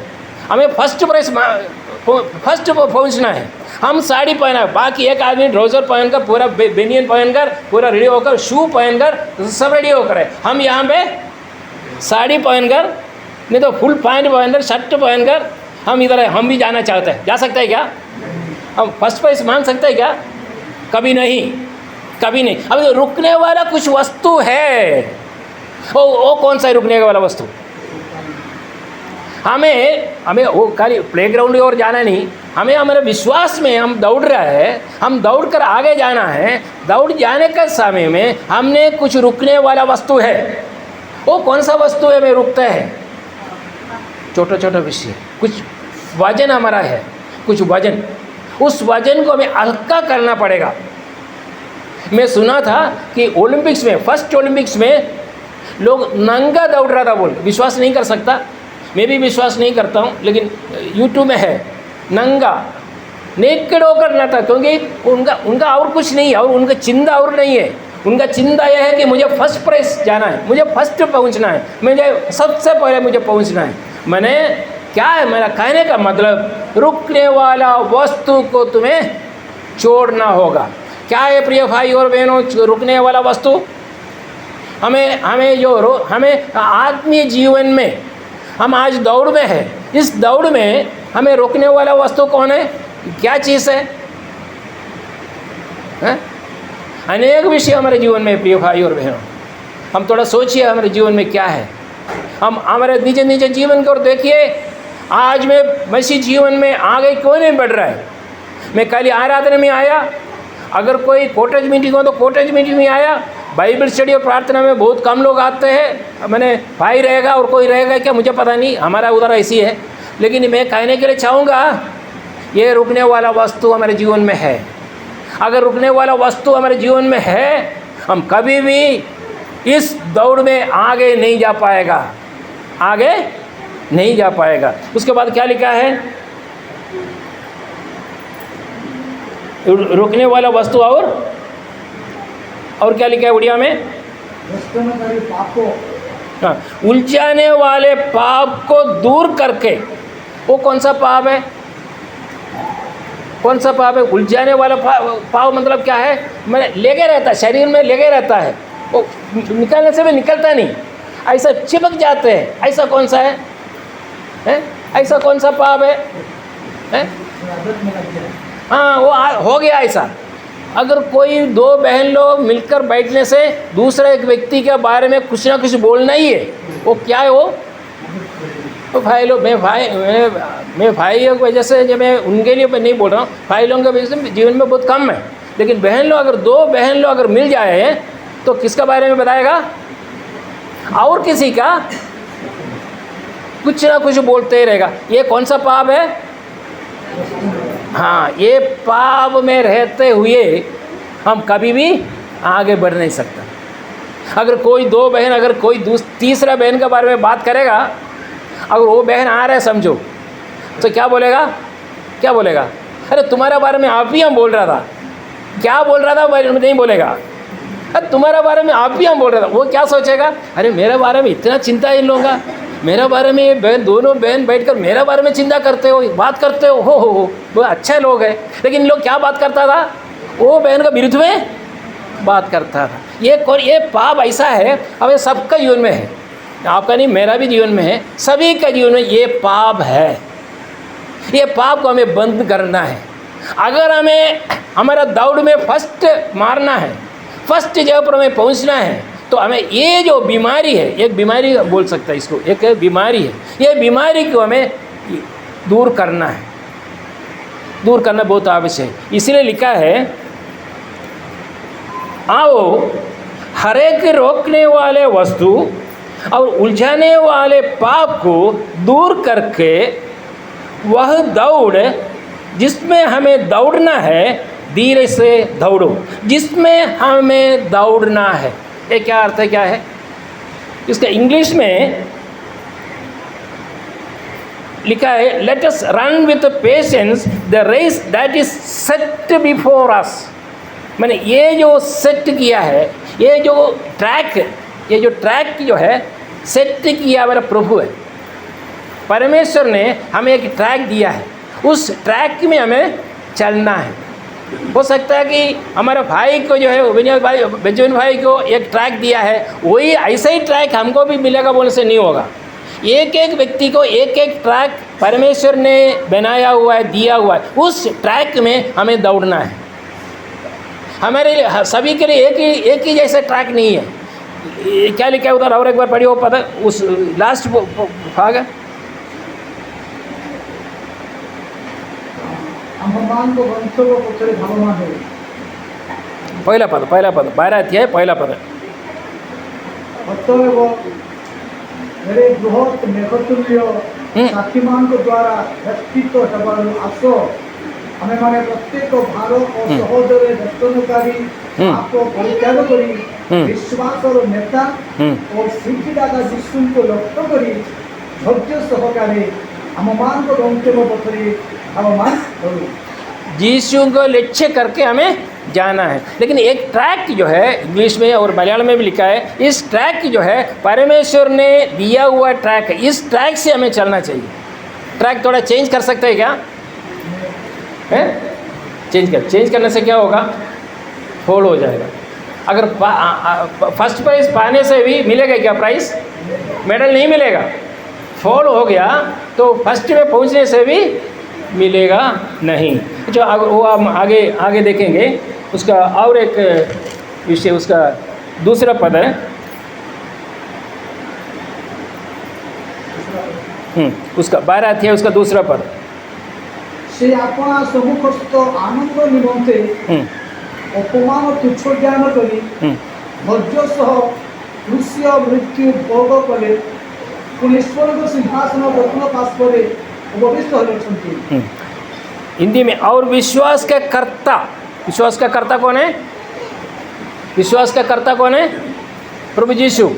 हमें फर्स्ट पहुंचना है। हम साड़ी पहना है, बाकी एक आदमी ट्राउजर पहनकर, पूरा बेनियन पहनकर, पूरा रेडी होकर, शू पहनकर सब रेडी होकर है। हम यहाँ पे साड़ी पहनकर, नहीं तो फुल पैंट पहनकर, शर्ट पहनकर हम इधर है। हम भी जाना चाहते हैं, जा सकते हैं क्या? हम फर्स्ट प्राइज मांग सकते हैं क्या? कभी नहीं, कभी नहीं। अब रुकने वाला कुछ वस्तु है, वो कौन सा है रुकने वाला वस्तु? हमें वो खाली प्लेग्राउंड की ओर जाना नहीं, हमें हमारे विश्वास में हम दौड़ रहे हैं, हम दौड़ कर आगे जाना है। दौड़ जाने के समय में हमने कुछ रुकने वाला वस्तु है। वो कौन सा वस्तु है? में रुकते हैं छोटा छोटा विषय, कुछ वजन हमारा है, कुछ वजन, उस वजन को हमें हल्का करना पड़ेगा। मैं सुना था कि ओलंपिक्स में, फर्स्ट ओलंपिक्स में लोग नंगा दौड़ रहा था। बोल, विश्वास नहीं कर सकता, मैं भी विश्वास नहीं करता हूँ, लेकिन यूट्यूब में है, नंगा नेकेड होकर ना था, क्योंकि उनका और कुछ नहीं है, और उनका चिंता और नहीं है। उनका चिंता यह है कि मुझे फर्स्ट प्राइज जाना है, मुझे फर्स्ट पहुँचना है, मुझे सबसे पहले मुझे पहुँचना है। मैंने क्या है, मेरा कहने का मतलब, रुकने वाला वस्तु को तुम्हें छोड़ना होगा। क्या है प्रिय भाई और बहनों रुकने वाला वस्तु? हमें आत्मीय जीवन में हम आज दौड़ में है, इस दौड़ में हमें रोकने वाला वस्तु कौन है? क्या चीज़ है? अनेक विषय हमारे जीवन में प्रिय भाई और बहनों, हम थोड़ा सोचिए हमारे जीवन में क्या है। हम हमारे निज निज जीवन को देखिए। आज मैं मसीह जीवन में आगे क्यों नहीं बढ़ रहा है? मैं कल आराधना में आया, अगर कोई कॉटेज मीटिंग हो तो कॉटेज मीटिंग में आया। बाइबल स्टडी और प्रार्थना में बहुत कम लोग आते हैं। मैंने भाई रहेगा और कोई रहेगा क्या मुझे पता नहीं, हमारा उधर ऐसी है। लेकिन मैं कहने के लिए चाहूँगा, ये रुकने वाला वस्तु हमारे जीवन में है। अगर रुकने वाला वस्तु हमारे जीवन में है, हम कभी भी इस दौड़ में आगे नहीं जा पाएगा, आगे नहीं जा पाएगा। उसके बाद क्या लिखा है? रुकने वाला वस्तु और क्या लिखा है उड़िया में? हाँ, उलझाने वाले पाप को दूर करके। वो कौन सा पाप है? कौन सा पाप है? उलझाने वाला पाप मतलब क्या है? मैंने लेके रहता है, शरीर में लेके रहता है, वो निकालने से भी निकलता नहीं, ऐसा चिपक जाते हैं। ऐसा कौन सा है? ऐसा कौन सा पाप है? हाँ, वो हो गया ऐसा। अगर कोई दो बहन लोग मिलकर बैठने से दूसरे एक व्यक्ति के बारे में कुछ ना कुछ बोलना ही है, वो क्या है? वो तो भाई लोग, मैं भाई की वजह से, जब मैं उनके लिए नहीं बोल रहा हूँ, भाई लोगों की वजह से जीवन में बहुत कम है। लेकिन बहन लोग, अगर दो बहन लोग अगर मिल जाए तो किसका बारे में बताएगा? और किसी का कुछ ना कुछ बोलते ही रहेगा। ये कौन सा पाप है? हाँ, ये पाप में रहते हुए हम कभी भी आगे बढ़ नहीं सकता। अगर कोई दो बहन, अगर कोई तीसरा बहन के बारे में बात करेगा, अगर वो बहन आ रहा है समझो, तो क्या बोलेगा? क्या बोलेगा? अरे तुम्हारे बारे में आप ही हम बोल रहा था। क्या बोल रहा था? नहीं बोलेगा, अरे तुम्हारे बारे में आप ही हम बोल रहा था। वो क्या सोचेगा? अरे मेरे बारे में इतना चिंता इन लोगों का, मेरे बारे में ये बहन, दोनों बहन बैठकर मेरे बारे में चिंता करते हो, बात करते हो वो अच्छे लोग हैं। लेकिन लोग क्या बात करता था? वो बहन का विरुद्ध में बात करता था। ये पाप ऐसा है, अब ये सबका जीवन में है, आपका नहीं, मेरा भी जीवन में है, सभी का जीवन में ये पाप है। ये पाप को हमें बंद करना है। अगर हमें हमारा दौड़ में फर्स्ट मारना है, फर्स्ट जगह पर हमें पहुंचना है, तो हमें ये जो बीमारी है, एक बीमारी बोल सकता है इसको, एक बीमारी है, ये बीमारी को हमें दूर करना है। दूर करना बहुत आवश्यक है। इसलिए लिखा है, आओ हर एक रोकने वाले वस्तु और उलझाने वाले पाप को दूर करके वह दौड़ जिसमें हमें दौड़ना है, धीरे से दौड़ो। जिसमें हमें दौड़ना है, ये क्या अर्थ है? क्या है इसका? इंग्लिश में लिखा है, let us run with patience the race that is set before us. मैंने ये जो सेट किया है, ये जो ट्रैक जो है सेट किया हमारा प्रभु है। परमेश्वर ने हमें एक ट्रैक दिया है, उस ट्रैक में हमें चलना है। हो सकता है कि हमारे भाई को जो है बेंजामिन भाई को एक ट्रैक दिया है, वही ऐसा ही ट्रैक हमको भी मिलेगा बोलने से नहीं होगा। एक एक व्यक्ति को एक एक ट्रैक परमेश्वर ने बनाया हुआ है, दिया हुआ है, उस ट्रैक में हमें दौड़ना है। हमारे लिए सभी के लिए एक ही जैसा ट्रैक नहीं है। क्या लिखा है उधर, और एक बार पढ़िए, वो पता उस लास्ट भाग है। पहला पद 12 अध्याय पहला पद। मेरे बृहत मेघतुल्य साथीमान द्वारा व्यक्तित्व हेबार आस आमे माने प्रत्येक भार और सहोदरे दर्शनकारी आपको परित्याग करी विश्वास और नेता और सिद्धिदाता यीशु को लक्ष्य करी धैर्य सहकारे आममान को अंतिम पथरे आममान करू। यीशु को लक्ष्य करके हमें जाना है। लेकिन एक ट्रैक जो है, इंग्लिश में और मलयालम में भी लिखा है, इस ट्रैक जो है परमेश्वर ने दिया हुआ ट्रैक है, इस ट्रैक से हमें चलना चाहिए। ट्रैक थोड़ा चेंज कर सकते हैं क्या? है चेंज करने से क्या होगा? फोल हो जाएगा। अगर फर्स्ट प्राइज़ पाने से भी मिलेगा क्या प्राइस? मेडल नहीं मिलेगा। फोल हो गया तो फर्स्ट में पहुंचने से भी मिलेगा नहीं। जो वो हम आगे देखेंगे, उसका और एक विषय, उसका दूसरा पद है। उसका 12 अध्याय उसका दूसरा पद। से अपना सम्मुखस्थ आनंद निमंते अपमान तुच्छ ज्ञान करी धैर्य सह क्रूस्य मृत्यु भोग कले पुणी स्वर्ग सिंहासन रत्न पार्श्वे उपविष्ट होते। हिंदी में, और विश्वास का कर्ता कौन है? विश्वास का कर्ता कौन है? प्रभु यीशु।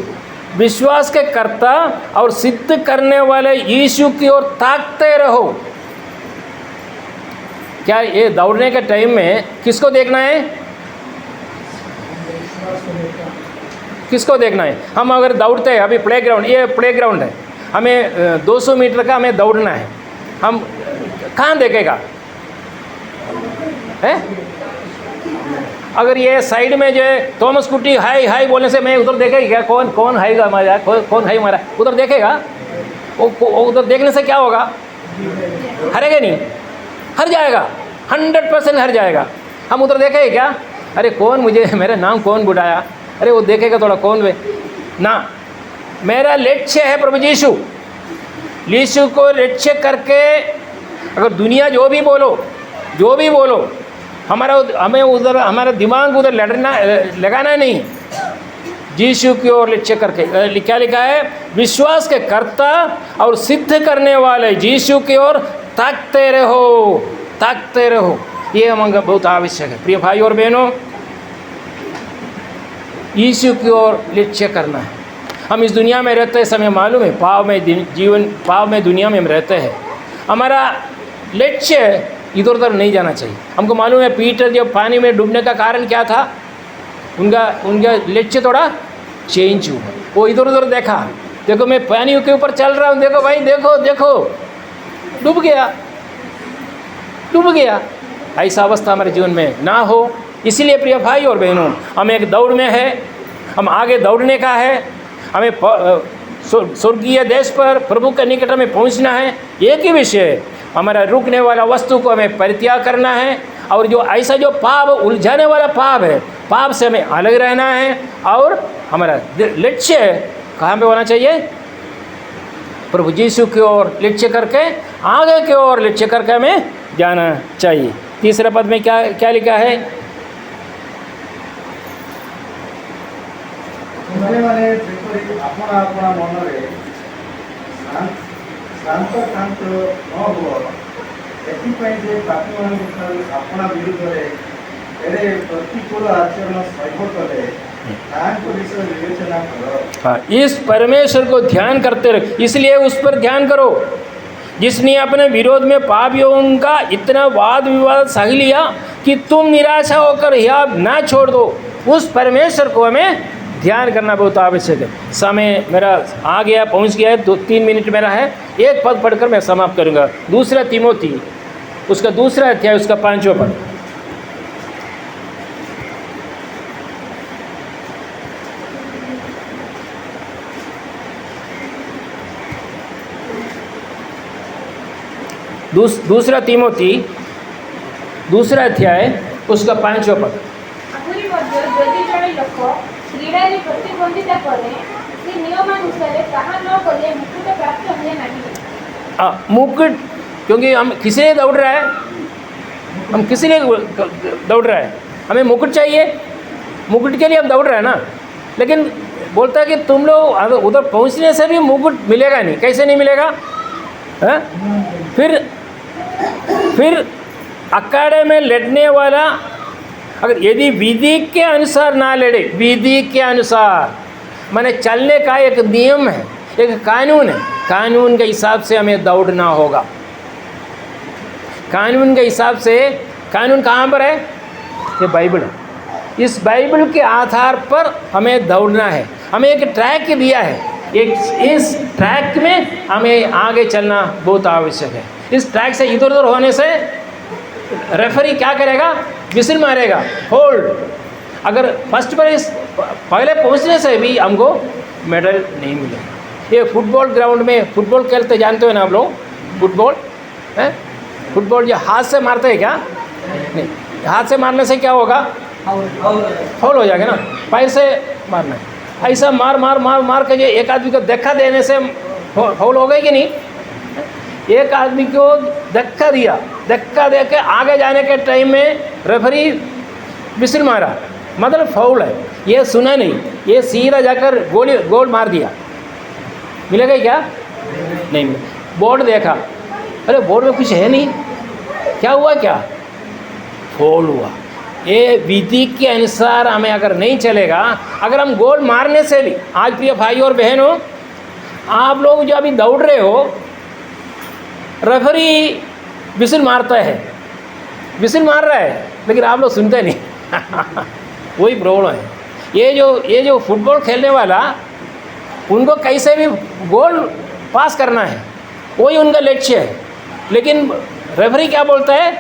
विश्वास के कर्ता और सिद्ध करने वाले यीशु की ओर ताकते रहो। क्या ये दौड़ने के टाइम में किसको देखना है? किसको देखना है? हम अगर दौड़ते हैं, अभी प्लेग्राउंड, ये प्लेग्राउंड है, हमें 200 मीटर का हमें दौड़ना है, हम कहाँ देखेगा? है अगर ये साइड में जो है थॉमस कुटी हाई बोलने से मैं उधर देखेगा क्या? कौन हाईगा हमारा, कौन हाई हमारा, उधर देखेगा? उधर देखने से क्या होगा? हारेगा नहीं, हार जाएगा, 100% हार जाएगा। हम उधर देखेंगे क्या? अरे कौन मुझे, मेरा नाम कौन बुलाया, अरे वो देखेगा थोड़ा कौन वे ना। मेरा लक्ष्य है प्रभु यीशु। यीशु को लक्ष्य करके अगर दुनिया जो भी बोलो हमें उधर, हमारा दिमाग उधर लगाना नहीं। यीशु की ओर लक्ष्य करके क्या लिखा है? विश्वास के कर्ता और सिद्ध करने वाले यीशु की ओर ताकते रहो। ये हमारा बहुत आवश्यक है। प्रिय भाई और बहनों, यीशु की ओर लक्ष्य करना है। हम इस दुनिया में रहते समय मालूम है, पाप में दुनिया में हम रहते हैं। हमारा लक्ष्य इधर उधर नहीं जाना चाहिए। हमको मालूम है पीटर जब पानी में डूबने का कारण क्या था? उनका लक्ष्य थोड़ा चेंज हुआ। वो इधर उधर देखा, देखो मैं पानी के ऊपर चल रहा हूँ, देखो भाई देखो डूब गया। ऐसा अवस्था हमारे जीवन में ना हो। इसीलिए प्रिय भाई और बहनों, हम एक दौड़ में है, हम आगे दौड़ने का है। हमें स्वर्गीय देश पर प्रभु के निकट में पहुंचना है। एक ही विषय, हमारा रुकने वाला वस्तु को हमें परित्याग करना है, और जो ऐसा जो पाप, उलझाने वाला पाप है, पाप से हमें अलग रहना है। और हमारा लक्ष्य कहाँ पे होना चाहिए? प्रभु यीशु की ओर लक्ष्य करके, आगे की ओर लक्ष्य करके हमें जाना चाहिए। तीसरे पद में क्या लिखा है? अपना मन शांत न हो अपना विरुद्ध प्रतिकूल आचरण सह कले विवेचना करो। हाँ, इस परमेश्वर को ध्यान करते रहो, इसलिए उस पर ध्यान करो जिसने अपने विरोध में पापियों का इतना वाद विवाद सह लिया कि तुम निराशा होकर यह ना छोड़ दो। उस परमेश्वर को हमें ध्यान करना बहुत आवश्यक है। समय मेरा आ गया, पहुंच गया है, 2-3 मिनट मेरा है। एक पद पढ़कर मैं समाप्त करूंगा। दूसरा तिमोथी उसका दूसरा अध्याय उसका 5वां पद। दूसरा तिमोथी दूसरा अध्याय उसका 5वां पद। ଆହୁରି ମଧ୍ୟ ଯଦି ଜଣେ ଲୋକ କ୍ରୀଡ଼ାରେ ପ୍ରତିଦ୍ୱନ୍ଦିତା କରେ ସେ ନିୟମାନୁସାରେ ତାହା ନ କଲେ ମୁକୁଟ ପ୍ରାପ୍ତ ହୁଏ ନାହିଁ। मुकुट, क्योंकि हम किसी लिए दौड़ रहा है, हम किसी लिए दौड़ रहा है, हमें मुकुट चाहिए, मुकुट के लिए हम दौड़ रहे हैं ना। लेकिन बोलता है कि तुम लोग उधर पहुंचने से भी मुकुट मिलेगा नहीं। कैसे नहीं मिलेगा? है? फिर अखाड़े में लड़ने वाला अगर यदि विधि के अनुसार ना लड़े, विधि के अनुसार माने चलने का एक नियम है, एक कानून है, कानून के हिसाब से हमें दौड़ना होगा। कानून के हिसाब से, कानून कहाँ पर है? ये बाइबल है। इस बाइबल के आधार पर हमें दौड़ना है। हमें एक ट्रैक दिया है, इस ट्रैक में हमें आगे चलना बहुत आवश्यक है। इस ट्रैक से इधर उधर होने से रेफरी क्या करेगा? विसिल मारेगा, होल्ड। अगर फर्स्ट प्राइज पहले पहुंचने से भी हमको मेडल नहीं मिलेगा। ये फुटबॉल ग्राउंड में फुटबॉल खेलते जानते हो ना आप लोग? फुटबॉल है, फुटबॉल जो हाथ से मारते हैं क्या? नहीं, हाथ से मारने से क्या होगा? फाउल हो जाएगा ना। पैर से मारना है, ऐसा मार मार मार मार के जो एक आदमी को धक्का देने से फाउल हो गई कि नहीं? एक आदमी को धक्का दिया, धक्का दे के आगे जाने के टाइम में रेफरी विसिल मारा, मतलब फाउल है। ये सुना नहीं, ये सीधा जाकर गोल मार दिया, मिलेगा क्या? नहीं मिले। बोर्ड देखा, अरे बोर्ड में कुछ है नहीं, क्या हुआ? क्या फाउल हुआ। ये विधि के अनुसार हमें अगर नहीं चलेगा, अगर हम गोल मारने से भी, आज प्रिय भाई और बहनों, आप लोग जो अभी दौड़ रहे हो, रेफरी विसिल मारता है, विसिल मार रहा है, लेकिन आप लोग सुनते नहीं। वही प्रॉब्लम है। ये जो फुटबॉल खेलने वाला, उनको कैसे भी गोल पास करना है, वही उनका लक्ष्य है। लेकिन रेफरी क्या बोलता है?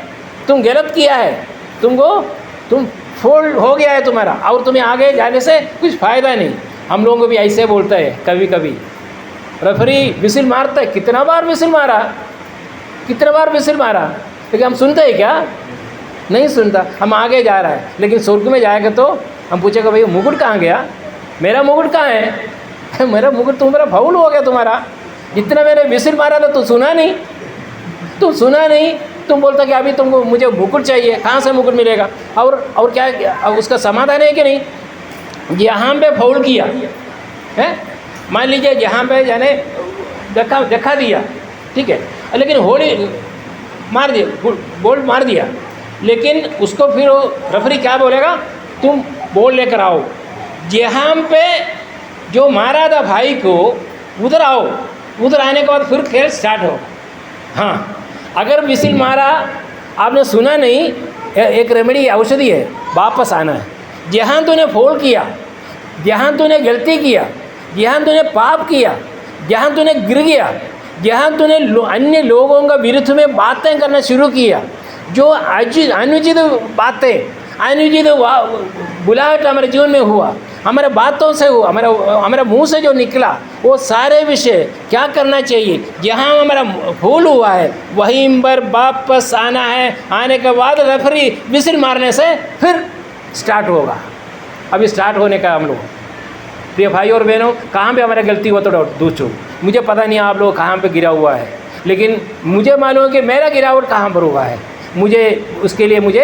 तुम गलत किया है, तुम फोल्ड हो गया है तुम्हारा, और तुम्हें आगे जाने से कुछ फ़ायदा नहीं। हम लोगों को भी ऐसे बोलता है कभी कभी। रेफरी विसिल मारता है, कितना बार विसिल मारा, कितना बार विसिल मारा, लेकिन हम सुनते हैं क्या? नहीं सुनता। हम आगे जा रहा है, लेकिन स्वर्ग में जाएगा तो हम पूछेगा, भाई मुकुट कहाँ गया? मेरा मुकुट कहाँ है? मेरा मुकुट तुम्हारा फाउल हो गया तुम्हारा। जितना मैंने विसिल मारा था तो सुना नहीं, तुम सुना नहीं, तुम बोलता कि अभी तुमको मुझे मुकुट चाहिए। कहाँ से मुकुट मिलेगा? और क्या उसका समाधान है कि नहीं? यहाँ पे फाउल किया है, मान लीजिए यहाँ पे जाने धक्का दिया, ठीक है, लेकिन होली मार दिया, बॉल मार दिया, लेकिन उसको फिर रेफरी क्या बोलेगा? तुम बॉल लेकर आओ, जहाँ पे जो मारा था भाई को उधर आओ, उधर आने के बाद फिर खेल स्टार्ट हो। हाँ, अगर विसिल मारा आपने सुना नहीं, एक रेमेडी औषधि है, वापस आना है। जहाँ तूने फोल किया, जहाँ तूने गलती किया, जहाँ तूने पाप किया, जहाँ तूने गिर गया, जहाँ तूने अन्य लोगों का विरुद्ध में बातें करना शुरू किया, जो अनुचित बातें, अनुचित बुलाहट हमारे जीवन में हुआ, हमारे बातों से हुआ, हमारे मुंह से जो निकला, वो सारे विषय क्या करना चाहिए? जहाँ हमारा भूल हुआ है वहीं पर वापस आना है। आने के बाद रेफरी विसिल मारने से फिर स्टार्ट होगा। अभी स्टार्ट होने का हम लोग, प्रिय भाई और बहनों, कहाँ पे हमारी गलती हुआ तो दूसरों, मुझे पता नहीं आप लोग कहाँ पे गिरा हुआ है, लेकिन मुझे मालूम है कि मेरा गिरावट कहाँ पर हुआ है। मुझे उसके लिए मुझे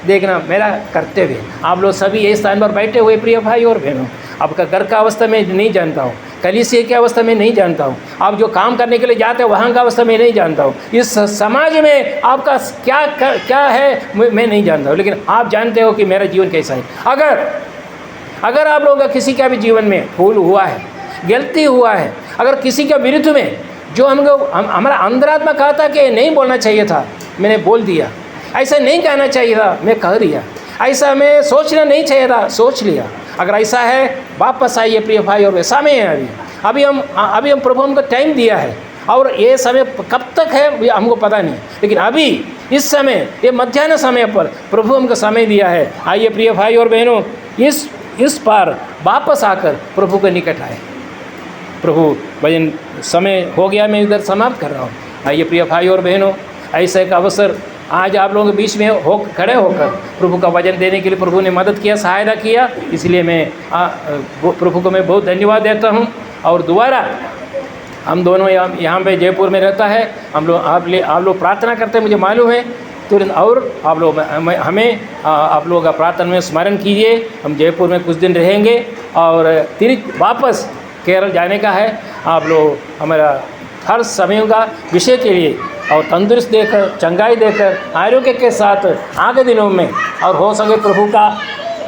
देखना मेरा कर्तव्य है। आप लोग सभी एक स्थान पर बैठे हुए प्रिय भाई और बहनों, आपका घर का अवस्था में नहीं जानता हूँ, कलीसिया की अवस्था में नहीं जानता हूँ, आप जो काम करने के लिए जाते हो वहाँ का अवस्था में नहीं जानता हूँ, इस समाज में आपका क्या है मैं नहीं जानता हूँ, लेकिन आप जानते हो कि मेरा जीवन कैसा है। अगर आप लोगों का किसी का भी जीवन में भूल हुआ है, गलती हुआ है, अगर किसी के विरुद्ध में जो हमारा अंतरात्मा कहा था कि नहीं बोलना चाहिए था, मैंने बोल दिया, ऐसा नहीं कहना चाहिए था, मैं कह दिया, ऐसा मैं सोचना नहीं चाहिए था, सोच लिया, अगर ऐसा है वापस आइए प्रिय भाई, और समय है अभी हम प्रभु हमको टाइम दिया है, और ये समय कब तक है ये हमको पता नहीं, लेकिन अभी इस समय ये मध्याह्न समय पर प्रभु हमको समय दिया है। आइए प्रिय भाई और बहनों, इस पार वापस आकर प्रभु के निकट आए। प्रभु भजन समय हो गया, मैं इधर समाप्त कर रहा हूँ। आइए प्रिय भाई और बहनों, ऐसा एक अवसर आज आप लोगों के बीच में खड़े होकर प्रभु का वचन देने के लिए प्रभु ने मदद किया, सहायता किया, इसलिए मैं प्रभु को मैं बहुत धन्यवाद देता हूँ। और दोबारा हम दोनों यहाँ पे जयपुर में रहता है, हम लोग आप लोग प्रार्थना करते हैं, मुझे मालूम है तुरंत, और आप लोग हमें आप लोगों का प्रार्थना में स्मरण कीजिए। हम जयपुर में कुछ दिन रहेंगे और तिरक वापस केरल जाने का है। आप लोग हमारा हर समय का विषय के लिए और तंदुरुस्त देकर, चंगाई देकर, आरोग्य के साथ आगे दिनों में, और हो सके प्रभु का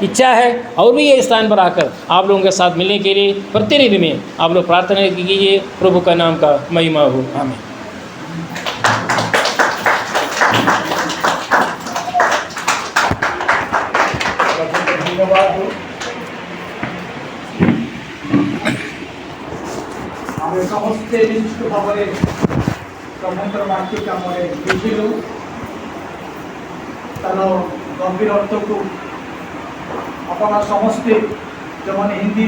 इच्छा है और भी ये स्थान पर आकर आप लोगों के साथ मिलने के लिए प्रतिनिधि में आप लोग प्रार्थना कीजिए। प्रभु का नाम का महिमा हो, आमीन। धन्यवाद। आम समस्ते निश्चित भाव में प्रभुंर वाक्य को आम बुझिलु, तार गंभीर अर्थ को अपना समस्ते जो मैंने हिंदी